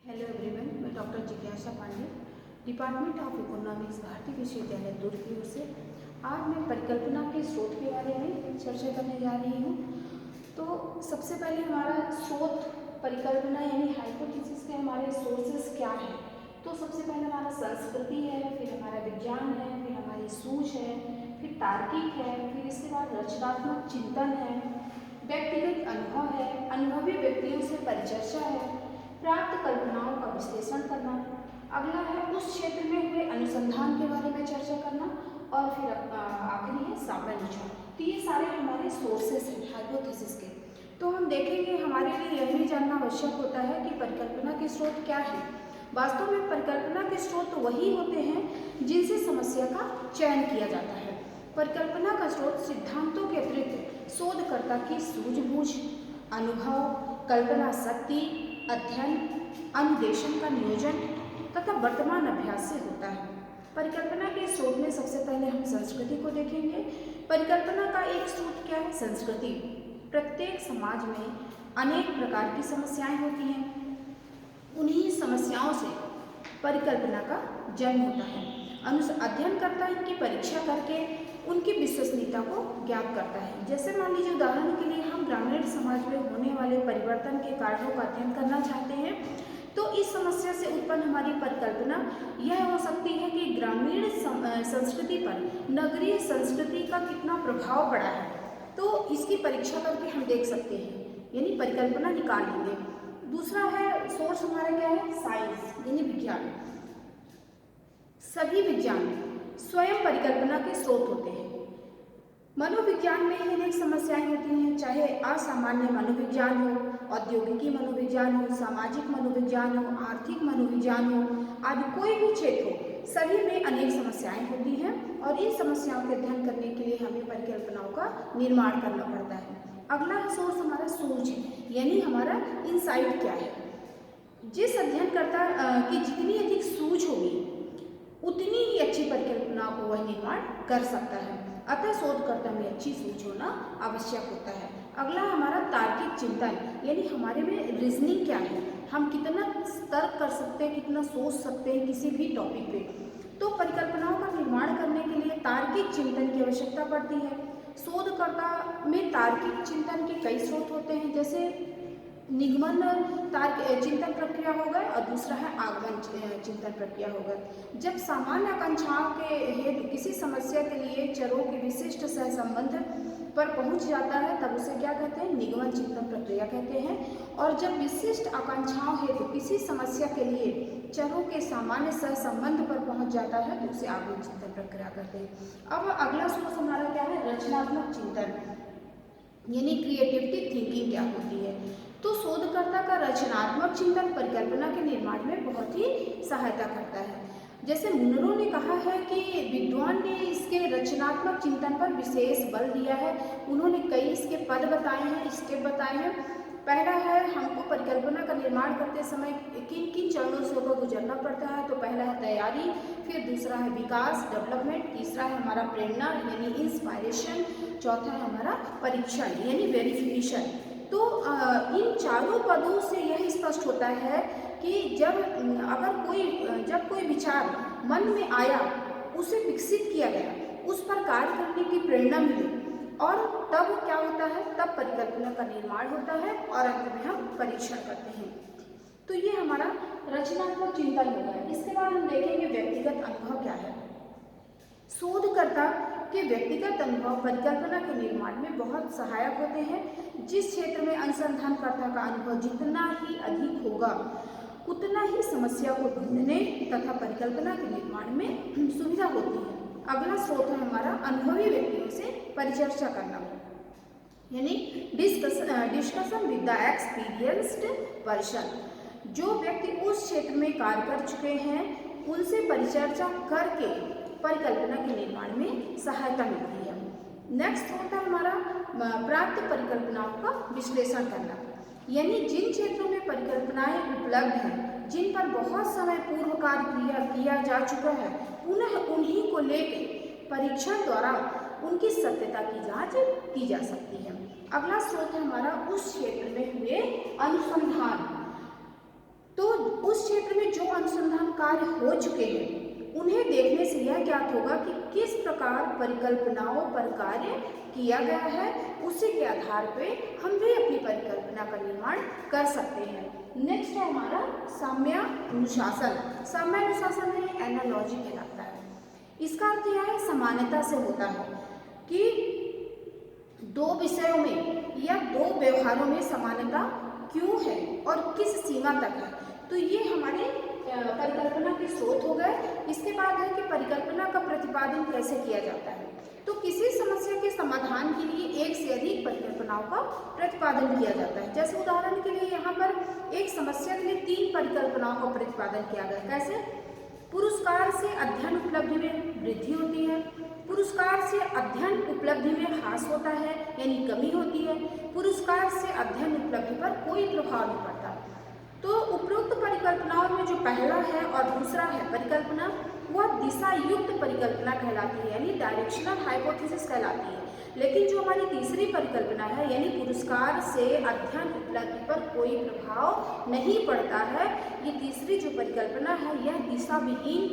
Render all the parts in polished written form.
Hello everyone, मैं doctor जिज्ञासा Pandey, department of economics, भारतीय विश्वविद्यालय दूर की ओर से आज मैं परिकल्पना के स्रोत के बारे में चर्चा करने जा रही हूँ। तो सबसे पहले हमारा स्रोत परिकल्पना यानी हाइपोथेसिस के हमारे सोर्सेस क्या हैं। तो सबसे पहले हमारा संस्कृति है, फिर हमारा विज्ञान है, फिर हमारी सूझ है, फिर तार्किक है, फिर इसके बाद रचनात्मक चिंतन है, व्यक्तिगत अनुभव है, अनुभवी व्यक्तियों से परिचर्चा है, प्राप्त कल्पनाओं का विश्लेषण करना, अगला है उस क्षेत्र में हुए अनुसंधान के बारे में चर्चा करना, और फिर आखिरी है सापेक्षता। तो ये सारे हमारे सोर्सेस हैं हाइपोथेसिस के। तो हम देखेंगे, हमारे लिए यह भी जानना आवश्यक होता है कि परिकल्पना के स्रोत क्या है। वास्तव में परिकल्पना के स्रोत वही होते हैं जिनसे समस्या का चयन किया जाता है। परिकल्पना का स्रोत सिद्धांतों के अतिरिक्त शोधकर्ता की सूझबूझ, अनुभव, कल्पना शक्ति, अध्ययन, अनुदेशन का नियोजन तथा वर्तमान अभ्यास से होता है। परिकल्पना के स्रोत में सबसे पहले हम संस्कृति को देखेंगे। परिकल्पना का एक स्रोत क्या है? संस्कृति। प्रत्येक समाज में अनेक प्रकार की समस्याएं होती हैं, उन्हीं समस्याओं से परिकल्पना का जन्म होता है। अध्ययनकर्ता इनकी परीक्षा करके उनकी विश्वसनीयता को ज्ञात करता है। जैसे मान लीजिए, उदाहरण के लिए हम ग्रामीण समाज में होने वाले परिवर्तन के कारणों का अध्ययन करना चाहते हैं, तो इस समस्या से उत्पन्न हमारी परिकल्पना यह हो सकती है कि ग्रामीण संस्कृति पर नगरीय संस्कृति का कितना प्रभाव पड़ा है। तो इसकी परीक्षा करके हम देख सकते हैं, यानी परिकल्पना निकाल लेंगे। दूसरा है सोर्स हमारा क्या है? साइंस यानी विज्ञान। सभी विज्ञान स्वयं परिकल्पना के स्रोत होते हैं। मनोविज्ञान में ही अनेक समस्याएं होती हैं, चाहे असामान्य मनोविज्ञान हो, औद्योगिकी मनोविज्ञान हो, सामाजिक मनोविज्ञान हो, आर्थिक मनोविज्ञान हो, आदि कोई भी क्षेत्र हो, सभी में अनेक समस्याएं होती हैं और इन समस्याओं के अध्ययन करने के लिए हमें परिकल्पनाओं का निर्माण करना पड़ता है। अगला सोर्स हमारा सूझ है, यानी हमारा इनसाइट क्या है। जिस अध्ययनकर्ता की जितनी अधिक सूझ होगी उतनी ही अच्छी परिकल्पना को वह निर्माण कर सकता है। अतः शोधकर्ता में अच्छी सूझ होना आवश्यक होता है। अगला हमारा तार्किक चिंतन, यानी हमारे में रीजनिंग क्या है, हम कितना तर्क कर सकते हैं, कितना सोच सकते हैं किसी भी टॉपिक पे। तो परिकल्पनाओं का निर्माण करने के लिए तार्किक चिंतन की आवश्यकता पड़ती है। शोधकर्ता में तार्किक चिंतन के कई स्रोत होते हैं, जैसे निगमन चिंतन प्रक्रिया हो गए और दूसरा है आगमन चिंतन प्रक्रिया हो गए। जब सामान्य आकांक्षाओं के हेतु किसी समस्या के लिए चरों के विशिष्ट सहसंबंध पर पहुंच जाता है, तब उसे क्या कहते हैं? निगमन चिंतन प्रक्रिया कहते हैं। और जब विशिष्ट आकांक्षाओं हेतु किसी समस्या के लिए चरों के सामान्य सहसंबंध पर पहुंच जाता है, तो उसे आगमन चिंतन प्रक्रिया कहते हैं। अब अगला सोर्स हमारा क्या है? रचनात्मक चिंतन, यानी क्रिएटिविटी थिंकिंग क्या होती है। तो शोधकर्ता का रचनात्मक चिंतन परिकल्पना के निर्माण में बहुत ही सहायता करता है। जैसे मुनरो ने कहा है कि विद्वान ने इसके रचनात्मक चिंतन पर विशेष बल दिया है। उन्होंने कई इसके पद बताए हैं, स्टेप बताए हैं। पहला है, हमको परिकल्पना का निर्माण करते समय किन किन चरणों से होकर गुजरना पड़ता है। तो पहला है तैयारी, फिर दूसरा है विकास डेवलपमेंट, तीसरा है हमारा प्रेरणा यानी इंस्पायरेशन, चौथा है हमारा परीक्षण यानी वेरिफिकेशन। तो इन चारों पदों से यह स्पष्ट होता है कि जब कोई विचार मन में आया, उसे विकसित किया गया, उस पर कार्य करने की प्रेरणा मिली, और तब क्या होता है? तब परिकल्पना का निर्माण होता है और अंत में हम परीक्षण करते हैं। तो ये हमारा रचनात्मक चिंतन होता है। इसके बाद हम देखेंगे व्यक्तिगत अनुभव क्या है। शोधकर्ता के व्यक्तिगत अनुभव परिकल्पना के निर्माण में बहुत सहायक होते हैं। जिस क्षेत्र में अनुसंधानकर्ता का अनुभव जितना ही अधिक होगा, उतना ही समस्या को ढूंढने तथा परिकल्पना के निर्माण में सुविधा होती है। अगला स्रोत है हमारा अनुभवी व्यक्तियों से परिचर्चा करना, यानी discussion with the experienced person. जो व्यक्ति उस क्षेत्र में कार्य कर चुके हैं, उनसे परिचर्चा करके परिकल्पना के निर्माण में सहायता मिलती है। नेक्स्ट होता है हमारा प्राप्त परिकल्पनाओं का विश्लेषण करना, यानी जिन क्षेत्रों में परिकल्पनाएं उपलब्ध हैं, जिन पर बहुत समय पूर्व कार्य किया जा चुका है, पुनः उन्हीं को लेकर परीक्षण द्वारा उनकी सत्यता की जांच की जा सकती है। अगला स्रोत है हमारा उस क्षेत्र में हुए अनुसंधान। तो उस क्षेत्र में जो अनुसंधान कार्य हो चुके हैं उन्हें देखने से यह ज्ञात होगा कि किस प्रकार परिकल्पनाओं पर कार्य किया गया है, उसी के आधार पे हम भी अपनी परिकल्पना का निर्माण कर सकते हैं। नेक्स्ट है हमारा साम्यानुशासन। साम्यानुशासन में एनालॉजी कहलाता है। इसका अर्थ यह है समानता से होता है कि दो विषयों में या दो व्यवहारों में समानता क्यों है और किस सीमा तक है। तो ये हमारे परिकल्पना के स्रोत हो गए। इसके बाद है कि परिकल्पना का प्रतिपादन कैसे किया जाता है। तो किसी समस्या के समाधान के लिए एक से अधिक परिकल्पनाओं का प्रतिपादन किया जाता है। जैसे उदाहरण के लिए यहाँ पर एक समस्या के लिए 3 परिकल्पनाओं का प्रतिपादन किया गया। कैसे? पुरस्कार से अध्ययन उपलब्धि में वृद्धि होती है, पुरस्कार से अध्ययन उपलब्धि में ह्रास होता है यानी कमी होती है, पुरस्कार से अध्ययन उपलब्धि पर कोई प्रभाव नहीं पड़ता। तो उपरोक्त परिकल्पनाओं में जो पहला है और दूसरा है परिकल्पना, वह दिशा युक्त परिकल्पना कहलाती है यानी डायरेक्शनल हाइपोथेसिस कहलाती है। लेकिन जो हमारी तीसरी परिकल्पना है यानी पुरस्कार से अध्ययन उपलब्धि पर कोई प्रभाव नहीं पड़ता है, ये तीसरी जो परिकल्पना है यह दिशा विहीन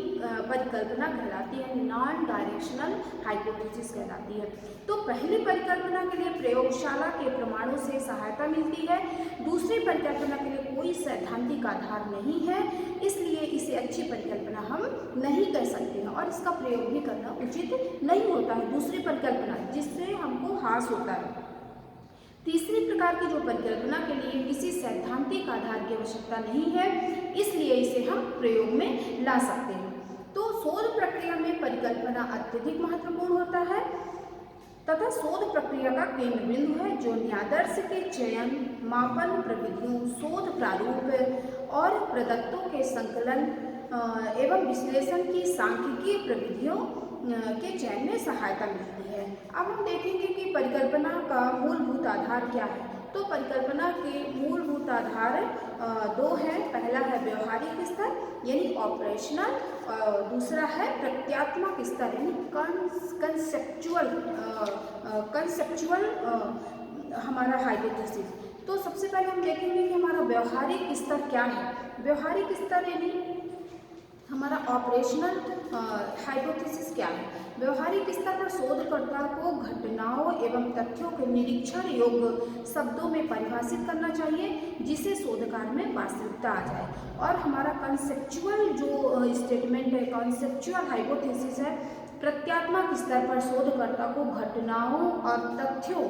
परिकल्पना कहलाती है, नॉन डायरेक्शनल हाइपोथेसिस कहलाती है। तो पहली परिकल्पना के लिए प्रयोगशाला के प्रमाणों से सहायता मिलती है, दूसरी परिकल्पना के लिए कोई सैद्धांतिक आधार नहीं है, इसलिए इसे अच्छी परिकल्पना हम नहीं कह सकते हैं और इसका प्रयोग भी करना उचित नहीं होता है। दूसरी परिकल्पना जिससे हमको ह्रास होता है। तीसरी प्रकार की जो परिकल्पना के लिए किसी सैद्धांतिक आधार की आवश्यकता नहीं है, इसलिए इसे हम प्रयोग में ला सकते हैं। तो शोध प्रक्रिया में परिकल्पना अत्यधिक महत्वपूर्ण होता है तथा शोध प्रक्रिया का केंद्र बिंदु है, जो न्यायादर्श के चयन, मापन प्रविधियों, शोध प्रारूप और प्रदत्तों के संकलन एवं विश्लेषण की सांख्यिकीय प्रविधियों के चयन में सहायता मिलती है। अब हम देखेंगे कि परिकल्पना का मूलभूत आधार क्या है। तो परिकल्पना के मूलभूत आधार 2 हैं। पहला है व्यवहारिक स्तर यानी ऑपरेशनल, दूसरा है प्रत्यात्मक स्तर यानी कंसेप्चुअल हमारा हाइपोथेसिस। तो सबसे पहले हम देखेंगे कि हमारा व्यवहारिक स्तर क्या है। व्यवहारिक स्तर यानी हमारा ऑपरेशनल हाइपोथेसिस क्या है। व्यवहारिक स्तर पर शोधकर्ता को घटनाओं एवं तथ्यों के निरीक्षण योग्य शब्दों में परिभाषित करना चाहिए, जिसे शोध कार्य में वास्तविकता आ जाए। और हमारा कंसेप्चुअल जो स्टेटमेंट है, कंसेप्चुअल हाइपोथेसिस है, प्रत्यात्मक स्तर पर शोधकर्ता को घटनाओं और तथ्यों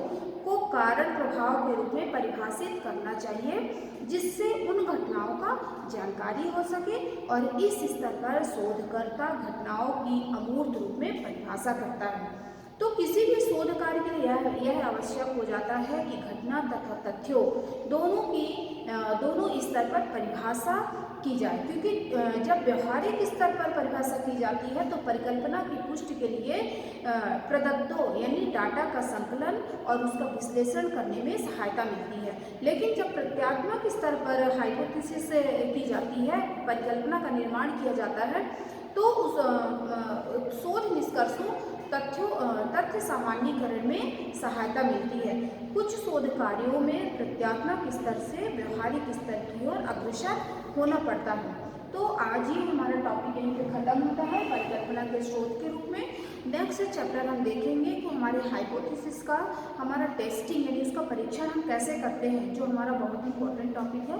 को कारण प्रभाव के रूप में परिभाषित करना चाहिए, जिससे उन घटनाओं का जानकारी हो सके और इस स्तर पर शोधकर्ता घटनाओं की अमूर्त रूप में परिभाषा करता है। तो किसी भी शोध कार्य के लिए यह आवश्यक हो जाता है कि घटना तथा तथ्यों दोनों स्तर पर परिभाषा की जाए, क्योंकि जब व्यवहारिक स्तर पर परिभाषा की जाती है तो परिकल्पना की पुष्टि के लिए प्रदत्तों यानी डाटा का संकलन और उसका विश्लेषण करने में सहायता मिलती है। लेकिन जब प्रत्यात्मक स्तर पर हाइपोथेसिस की जाती है, परिकल्पना का निर्माण किया जाता है, तो उस शोध निष्कर्षों तथ्य सामान्यीकरण में सहायता मिलती है। कुछ शोध कार्यों में प्रत्यात्मक स्तर से व्यवहारिक स्तर की ओर अग्रसर होना पड़ता है। तो आज ये हमारा टॉपिक यहीं पे खत्म होता है परिकल्पना के स्रोत के रूप में। नेक्स्ट चैप्टर हम देखेंगे कि हमारे हाइपोथेसिस का हमारा टेस्टिंग यानी उसका परीक्षण हम कैसे करते हैं, जो हमारा बहुत इंपॉर्टेंट टॉपिक है।